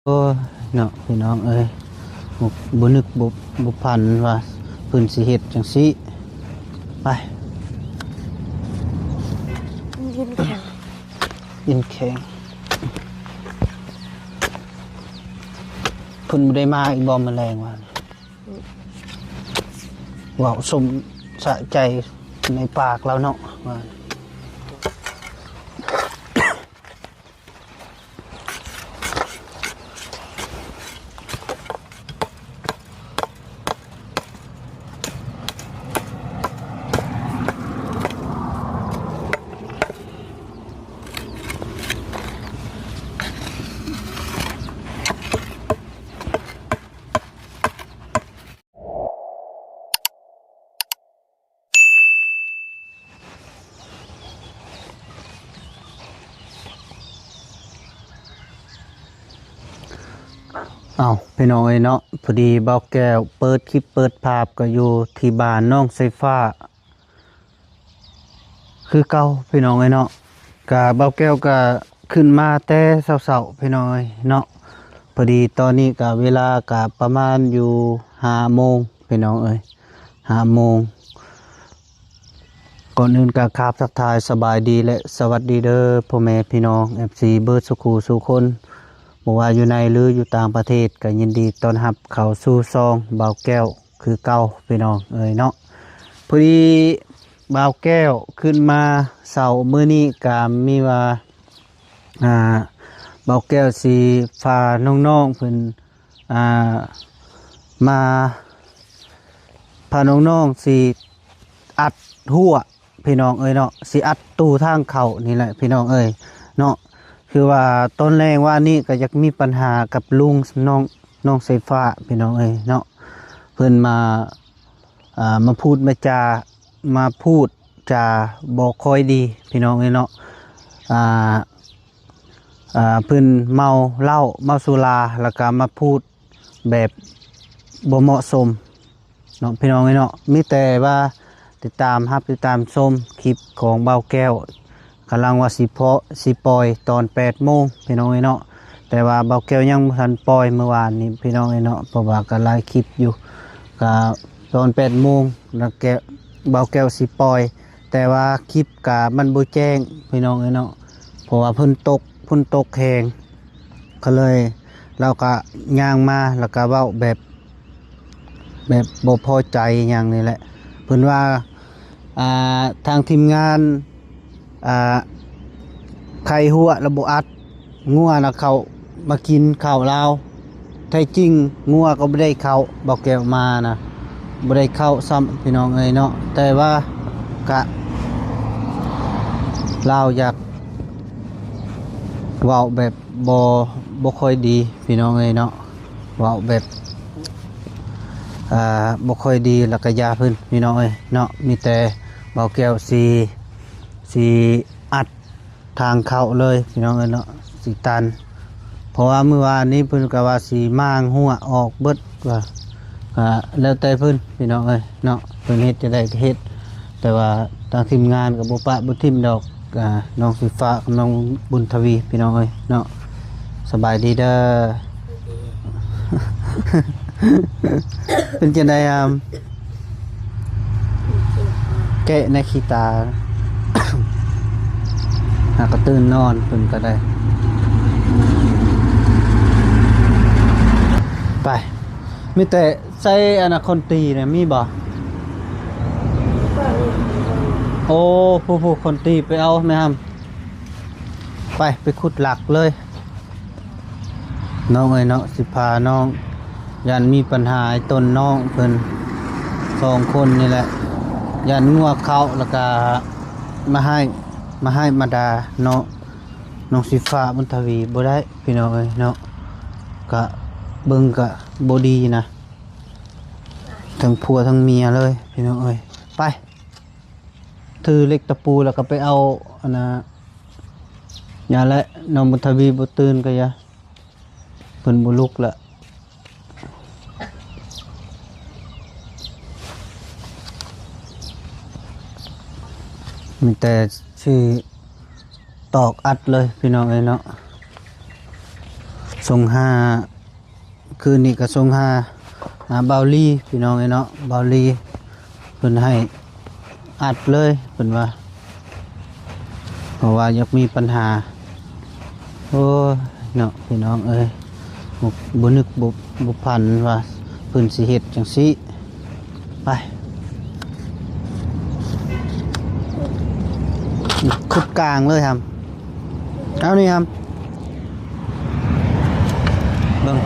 โอ้เนาะพี่น้องเอ้ยบ่นึกบ่พันว่าเพิ่นสิเฮ็ดจังซี่ไปยินแข็งยินแข็งเพิ่นบ่ได้มาอีกบ่แมลงว่าว้าวสมสะใจในปากเราเนาะว่าอ้าวพี่น้องเอ้ยเนาะพอดีเบาแก้วเปิดคลิปเปิดภาพก็อยู่ที่บ้านน้องไฟฟ้าคือเก่าพี่น้องเอ้ยเนาะกะเบาแก้วก็ขึ้นมาแต่เช้าๆพี่น้องเอ้ยเนาะพอดีตอนนี้ก็เวลาก็ประมาณอยู่5 โมงพี่น้องเอ้ย5 โมงก่อนอื่นก็ครับทักทายสบายดีและสวัสดีเด้อพ่อแม่พี่น้อง FC เบิร์ดสุขูสู่คนบ่ว่าอยู่ในหรืออยู่ต่างประเทศก็ยินดีต้อนรับเข้าสู่ซองบ่าวแก้วคือเก่าพี่น้องเอ้ยเนาะพอดีบ่าวแก้วขึ้นมาเสาร์มื้อนี้ก็มีว่าบ่าวแก้วสิพาน้องๆเพิ่นมาพาน้องๆสิอัดหัวพี่น้องเอ้ยเนาะสิอัดตู้ทางเข้านี่แหละพี่น้องเอ้ยเนาะคือว่าต้นแรงว่านี่ก็อยากมีปัญหากับลุงน้องไฟฟ้าพี่น้องเอ้ยเนาะเพิ่นมาพูดมาพูดจาบ่ค่อยดีพี่น้องเอ้ยเนาะเพิ่นเมาเหล้าเมาสุราแล้วก็มาพูดแบบบ่เหมาะสมเนาะพี่น้องเอ้ยเนาะมีแต่ว่าติดตามชมคลิปของเบาแก้วกำลังว่าสิปล่อยตอน8 โมงพี่น้องเอ้ยเนาะแต่ว่าเบาแก้วยังบ่ทันปล่อยเมื่อวานนี้พี่น้องเอ้ยเนาะเพราะว่าก็ไลฟ์คลิปอยู่ก็ตอน8 โมงแล้วเบาแก้วสิปล่อยแต่ว่าคลิปก็มันบ่แจ้งพี่น้องเอ้ยเนาะเพราะว่าเพิ่นตกแหงก็เลยเราก็ย่างมาแล้วก็เว้าแบบบ่พอใจอย่างนี้แหละเพิ่นว่าทางทีมงานไข่หัวระบบอัดงัวนะเขามากินข้าวลาวแท้จริงงัวก็ไม่ได้เข้าบอกแกวมานะไม่ได้เข้าซ้ำพี่น้องเอ้ยเนาะแต่ว่ากะลาวอยากเว้าแบบบ่ค่อยดีพี่น้องเอ้ยเนาะเว้าแบบบ่ค่อยดีแล้วก็ยาเพิ่นพี่น้องเอ้ยเนาะมีแต่เบาแก้วสีอัดทางเข้าเลยพี่น้องเอ้ยเนาะสีตันเพราะว่าเมื่อวานนี้เพิ่นก็ว่าสีมางหัวออกเบิดว่าแล้วแต่เพิ่นพี่น้องเอ้ยเนาะเพิ่นเฮ็ดจะได้ก็เฮ็ดแต่ว่าทางทีมงานก็บ่ปะบ่ทิ่มดอกน้องสีฟ้ากับน้องบุญทวีพี่น้องเอ้ยเนาะสบายดีเด้อ เป็นจังไดแกะในขี้ตา หากก็ตื่นนอนเพิ่นก็ได้ไปมีแต่ใส่อนาคอนตีเนี่ยมีบ่โอ้ผู้คนตีไปเอาไหมครับไปขุดหลักเลยน้องเอ้ยเนาะสิพาน้องยันมีปัญหาต้นน้องเพิ่น2 คนนี่แหละยันงัวเขาแล้วก็มาให้มาดาน้องสีฟ้าบุญทวีบ่ได้พี่น้องเอ้ยเนาะก็เบิ่งก็บ่ดีนะทั้งผัวทั้งเมียเลยพี่น้องเอ้ยไปถือเหล็กตะปูแล้วก็ไปเอาอันน่ะอย่าละน้องบุญทวีบ่ตื่นก็อย่าเพิ่นบ่ลุกละมีแต่ชื่อตอกอัดเลยพี่น้องเอ้ยเนาะ ส่งหาคืนนี้ก็ส่งหาเบาลี่พี่น้องเนาะเบาลี่เพิ่นให้อัดเลยเพิ่นว่าเพราะว่าอยากมีปัญหาโอ้เนาะพี่น้องเอ้ยบ่นึกบ่พันว่าเพิ่นสิเฮ็ดจังซี่ไปขุดกลางเลยครับเอานี่ครับเบิ่ง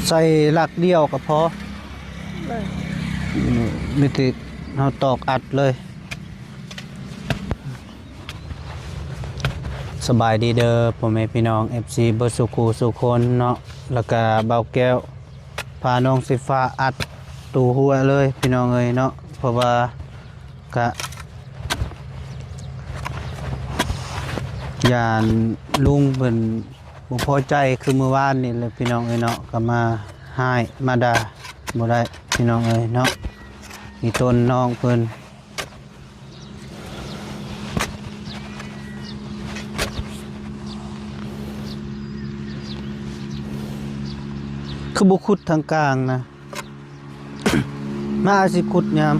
ใส่หลักเดียวก็พอ เลย ไม่ติดเราตอกอัดเลยสบายดีเด้อพ่อแม่พี่น้อง FC เบอร์สุขูสุคนเนาะแล้วก็เบาแก้วพาน้องสิฟ้าอัดตูหัวเลยพี่น้องเอ้ยเนาะเพราะว่ากะยานลุงเพิ่นบ่พอใจคือเมื่อวานนี่เลยพี่น้องเอ้ยเนาะก็มาให้มาด่าบ่ได้พี่น้องเอ้ยเนาะมีต้นน้องเพิ่นคือบุคุดทางกลางนะ มาอาสิคุดยาม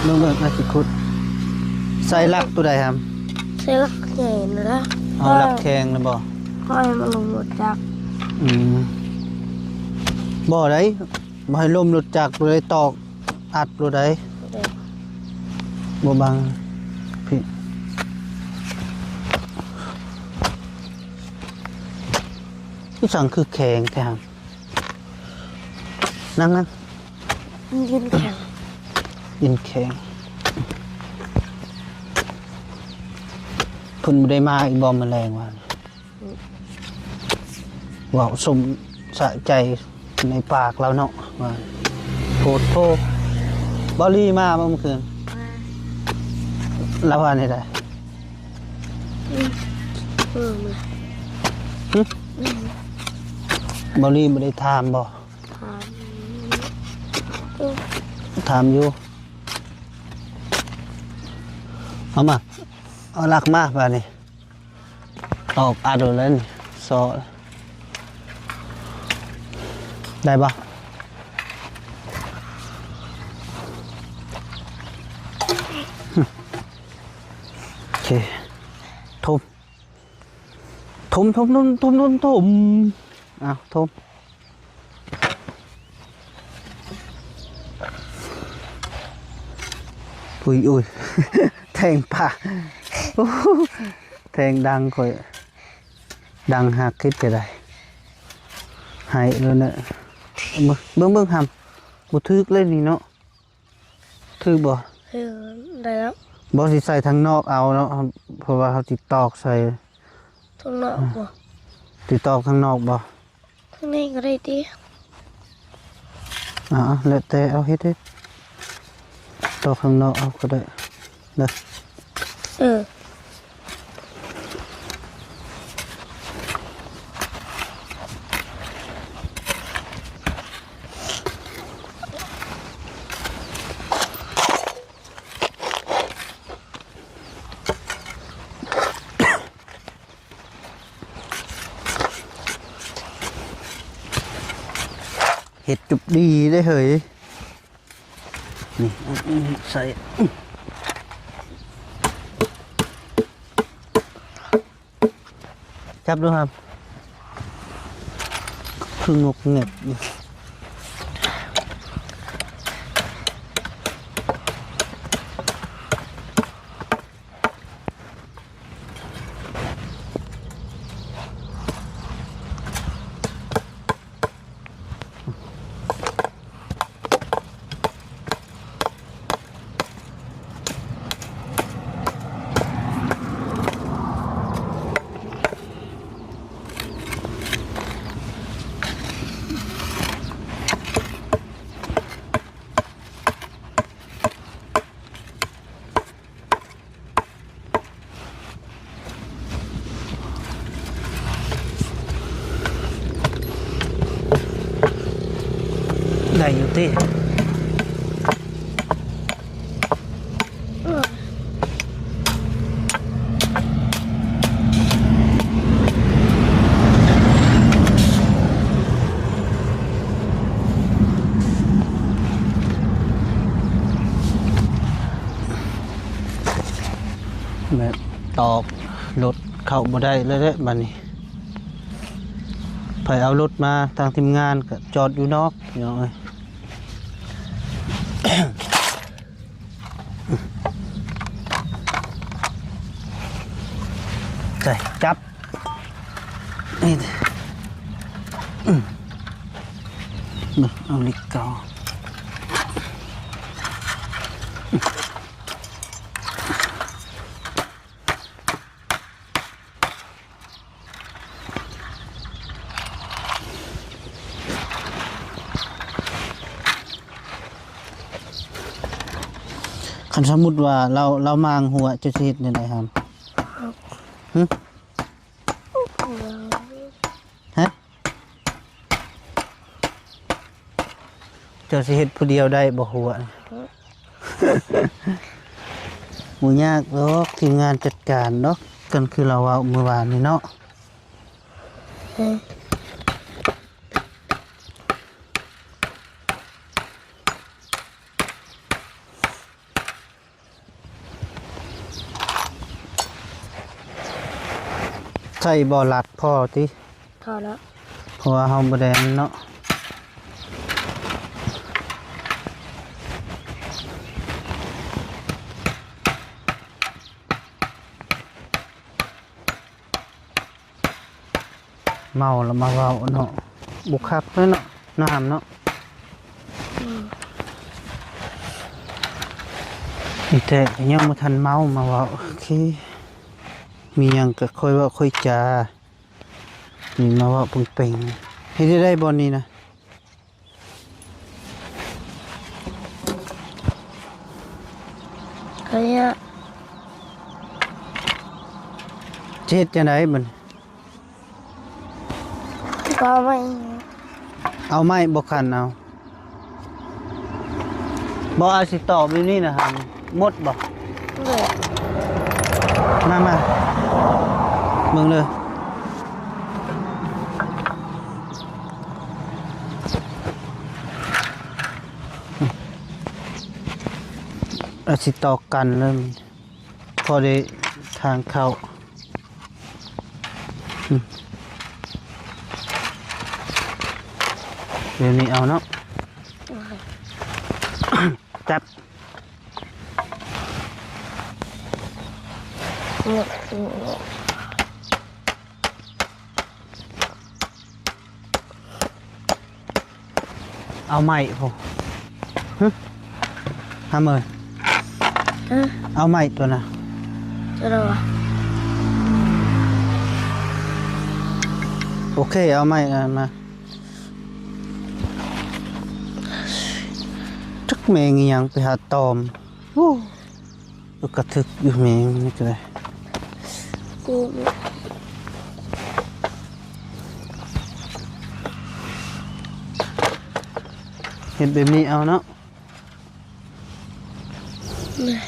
เบิ่งอาสิคุดใส่ลักตัวใดครับ ใส่ลักใหญ่นะนะ เอาลักแข็งนะบ่ ค่อยมาลงรถจักร บ่ได้บ่ให้ลมรถจักรเลยตอกอัดรถได้ เลย บ่บังพี่ที่สั่งคือแข็งแท้ครับนั่ง ยืนแข็ง ยินแข็งเพิ่นบ่ได้มาอีกบ่แมลงว่าว้าวสมสะใจในปากเราเนาะว่าโพดโพบอลี่มาเมื่อคืนแล้วว่านี่ได้ มือ บอลี่บ่ได้ถามบ่ ถาม ถามอยู่เอามาเอาหลักมาป่ะนี่ออกอัดเลยนี่ซอได้ปะโอเคทุบอ้าวทุบอุ้ย แทงปากแทงดังค่อยดังหักคิดจะได้หายเลยเนี่ยเบิ่งหำบ่ทึกเลยนี่เนาะทึกบ่ เออได้แล้ว บ่สิใส่ทางนอกเอาเนาะเพราะว่าเขาติดตอกใส่ ข้างนอกบ่ ติดตอกข้างนอกบ่ ข้างในก็ได้ดิ แล้วแต่เอาเฮ็ดตอกข้างนอกเอาก็ได้เด้อ เออ เฮ็ดจุบดีได้เฮ้ยนี่ใส่จับดูครับคืองกเงียบอยู่ ได้อยู่ติ เออ แบบตอกรถเข้าบ่ได้เลยเด้บัดนี้ไปเอารถมาทางทีมงานก็จอดอยู่นอกพี่น้องเอ้ย ใส่จับนี่เอาลิกเกาคันสมมุติว่าเรามางหัวจะสิเฮ็ดได้ไดครับหึฮะเจ้าสิเฮ็ดผู้เดียวได้บ่หัวนี่ หมูยากหรอกทีมงานจัดการเนาะกันคือเราเอาเมื่อวานนี่เนาะ เออ ใส่บ่อหลัดพ่อติ พอแล้ว เพราะว่าเฮาบ่ได้อันเนาะเมาแล้วมาเว้าเนาะบุคักเลยเนาะน้ำเนาะอีแต่ยังบ่ทันเมามาเว้าโอเคมีหยังก็ค่อยเว้าค่อยจานี่มาเว้าเป่งๆเฮ็ดได้บ่นี่นะ อันเนี้ย เฮ็ดจังได๋บัด ก็ไม่ เอาไม้บ่คันเอาบ่เอาสิตอบอยู่นี่นะฮะหมดบ่ เลย มาเบิ่งเลยเอาสิตอกกันเลยพอได้ทางเข้าเดี๋ยวนี้เอาเนาะ จับ เนี่ย เอาไม้พอห้าหมื่น ฮะ เอาไม้ตัวน่ะ จะรอ โอเคเอาไม้มาจักแมงอีหยังไปหาตอมโอ้กระทึกอยู่แมงนี่ก็ได้ กู เห็นแบบนี้เอาเนาะ เนี่ย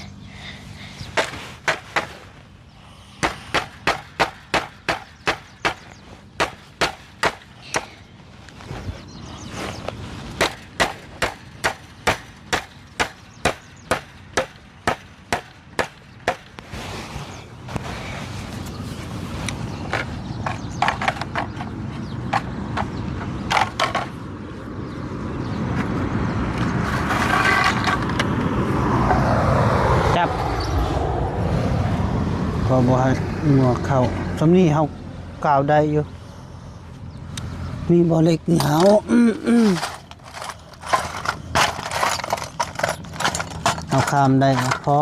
จับพอบ่ให้งัวเข้าสำนี้เฮากล่าวได้อยู่มีบ่เล็กเหงาเอาข้ามได้นะพอ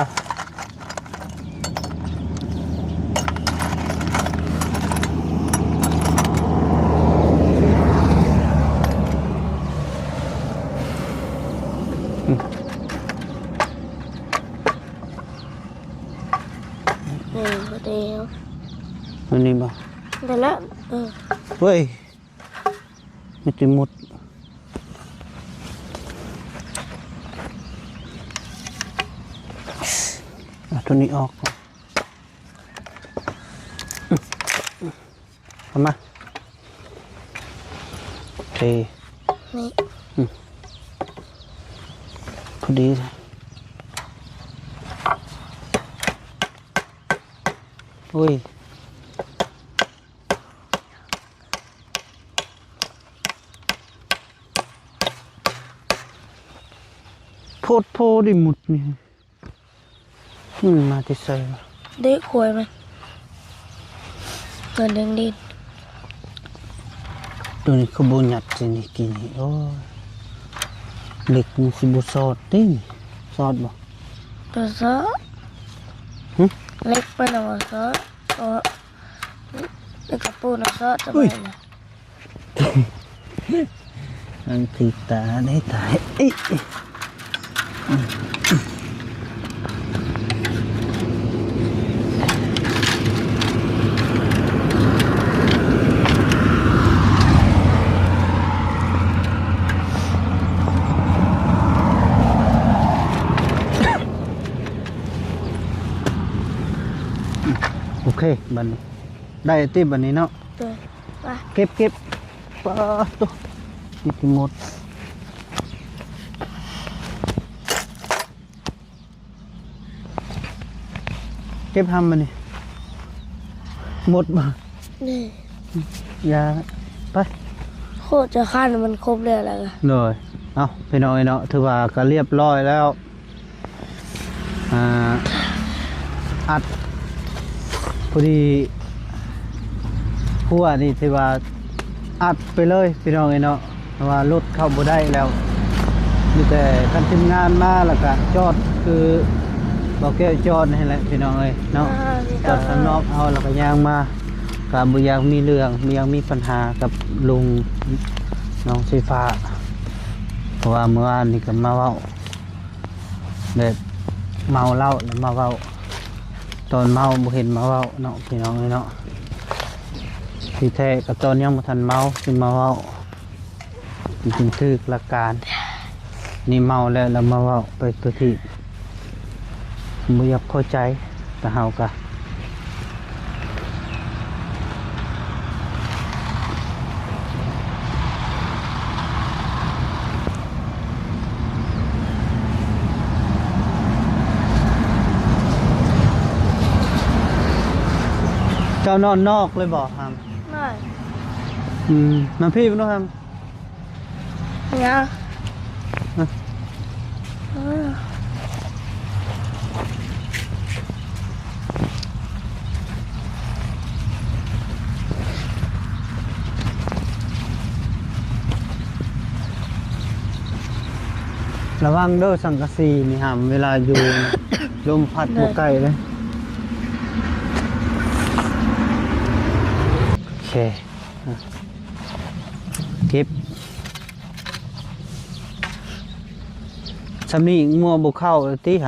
เดี๋ยว อันนี้บ่ เดี๋ยวละเฮ้ยไม่ติมุด ตัวนี้ออกเอามาเท นี่ พอดีอุ้ยโพดโพดิหมุดนี่มาที่ใส่วะ เด็กหวยไหมเงินเด้งดิน ตัวนี้คือบุญหยัดสินี่กินนี่โอ้ยเหล็กมันสิบุซอดนี่ซอดบ่ ตัวซอ หึ เล็กไปหน่อยซอเล็กกระปูนะซอจะไปนะ อันติดตาได้ตายเอ้ยโอเคบัดนี้ได้ติบัดนี้เนาะ ตัวไป เก็บปะตัวนี่คือหมดเก็บทำมานี่หมดบ่ นี่ ยาไป โคตรจะขั้นมันครบเลยอะไรกัน เลยเอาพี่น้อยเนาะถือว่าก็เรียบร้อยแล้วอัดพอดีหัวนี่ถือว่าอัดไปเลยพี่น้องเนาะเพราะว่ารถเข้าบ่ได้แล้วมีแต่การทีมงานมาแล้วก็จอดคือบอกแก้วจอดนี่แหละพี่น้องเอ้ยเนาะจอดข้างนอกเอาแล้วก็ย่างมาก็บ่อยากมีเรื่องบ่อยากมีปัญหากับลุงน้องสีฟ้าเพราะว่าเมื่อวานนี่ก็มาเว้าแบบเมาเหล้าแล้วมาเว้าตอนเมาบ่เห็นมาเว้าเนาะพี่น้องเอ้ยเนาะที่แท้กับตอนยังบ่ทันเมาสิมาเว้าจริงๆถึกหลักการนี่เมาแล้วมาเว้าไปตัวที่บ่อยากเข้าใจแต่เฮาก็เจ้านอนนอกเลยบ่ครับ ไม่ มาพี่บ่เนาะครับ ยัง ฮะ ระวังเด้อสังกะสีนี่หำเวลาอยู่ ลมพัดบ่ไกลเลยโอเคอ่ะเก็บสำนี้งัวบ่เข้าเลยติห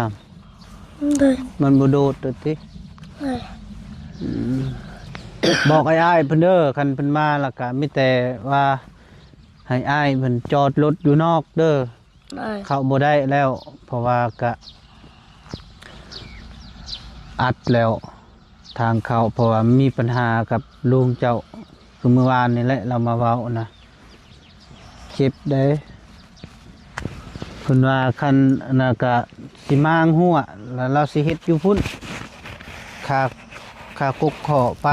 ำ เลย มันบ่โดดเลยติ เลย บอกอ้ายๆเพิ่นเด้อคันเพิ่นมาแล้วก็มีแต่ว่าให้อ้ายเพิ่นจอดรถอยู่นอกเด้อ เลย เข้าบ่ได้แล้ว เพราะว่าก็อัดแล้วทางเข้าเพราะว่ามีปัญหากับลุงเจ้าคือเมื่อวานนี่แหละเรามาเว้านะเจ็บได้เพิ่นว่าคันน่ะก็สิมางหัวแล้วเราสิเฮ็ดอยู่พุ่นค่ากกขอไป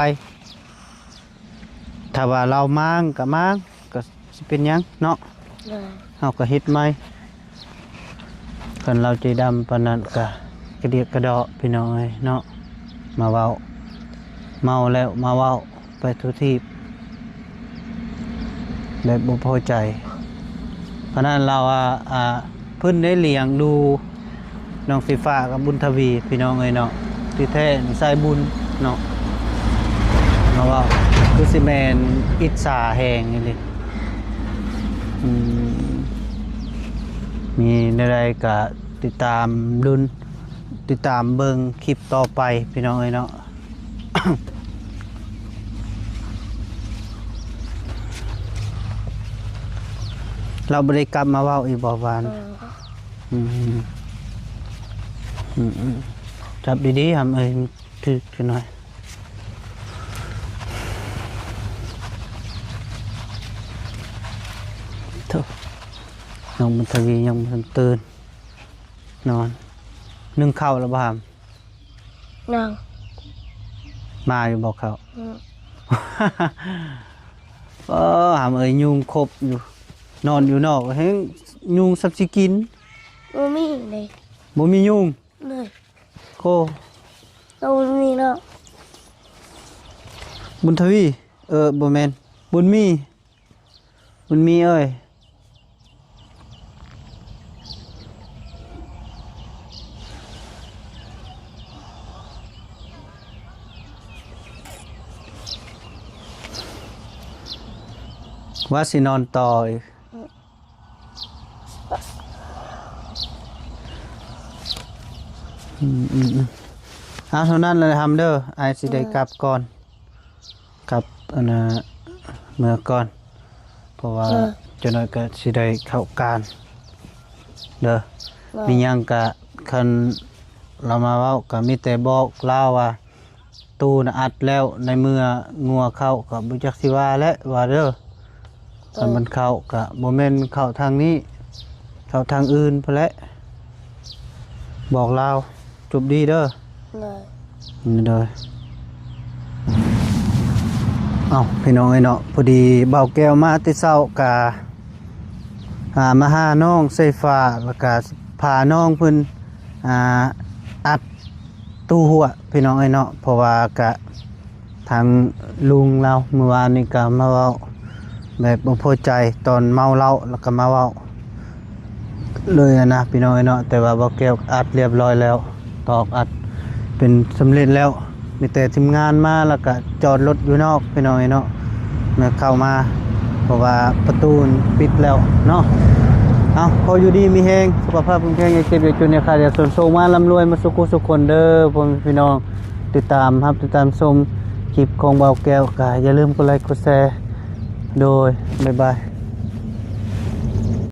ถ้าว่าเรามางก็มางก็สิเป็นหยังเนาะ เลย เฮาก็เฮ็ดใหม่คันเราใจดำปานนั้นก็กระเดียกกระเดาะพี่น้องเอ้ยเนาะมาเว้าเมาแล้วมาเว้าไปทุกทีแบบบ่พอใจเพราะนั้นเราเพิ่นได้เลี้ยงดูน้องสีฟ้ากับบุญทวีพี่น้องเอ้ยเนาะที่แท้นี่สายบุญเนาะเนาะว่าคือสิแม่นอิจฉาแฮงนี่เลยมีอะไรก็ติดตามรุ่นติดตามเบิ่งคลิปต่อไปพี่น้องเอ้ยเนาะ เราบริกรรมมาเว่าอีกบ่หวาน เออ อืมอืมอืม จับดีๆทำเอ้ยถือขึ้นหน่อยเถอะน้องบุญทวียังบ่ตื่นนอนนึ่งข้าวแล้วบ่หาม นั่ง มาอยู่บอกเขา อืม หามเอ้ยยุงครบอยู่นอนอยู่นอกให้ยุงสับสิกิน บ่มีเลย บ่มียุง เลย โค เราบ่มีแล้ว บุญทวีบ่แม่นบุญมีเอ้ยว่าสินอนต่ออีกเอาเท่านั้นเลยทำเด้อไอสิได้กลับก่อนกลับอันน่ะเมื่อก่อนเพราะว่าเจะน้อยก็สิได้เข้าการเด้อมีหยังก็คันเรามาเว้าก็มีแต่บอกเล่าว่าตู้น่ะอัดแล้วในเมื่องัวเข้าก็บ่จักสิว่าและว่าเด้อคันมันเข้าก็บ่แม่นเข้าทางนี้เข้าทางอื่นพุ่นแหละบอกเล่าจบดีเด้อ เลย นี่เด้อเอ้าพี่น้องไอ้เนาะพอดีเบาแก้วมาแต่เช้ากะมาหาน้องไฟฟ้าแล้วก็พาน้องเพิ่นอัดตู้หัวพี่น้องไอ้เนาะเพราะว่ากะทางลุงเราเมื่อวานนี้ก็มาเว้าแบบบ่พอใจตอนเมาเหล้าแล้วก็มาเว้าเลยนะพี่น้องไอ้เนาะแต่ว่าเบาแก้วอัดเรียบร้อยแล้วตอกอัดเป็นสำเร็จแล้วมีแต่ทีมงานมาแล้วก็จอดรถอยู่นอกพี่น้องไอ้เนาะมาเข้ามาเพราะว่าประตูปิดแล้วเนาะเอาพออยู่ดีมีแฮงสุขภาพแข็งแรงอย่าเจ็บอย่าจนอย่าขาดอย่าส่วนโซมาร่ำรวยมาสุขสุขคนเด้อพ่อแม่พี่น้องติดตามครับติดตามชมคลิปของเบาแก้วก็อย่าลืมกดไลค์กดแชร์โดยบ๊ายบาย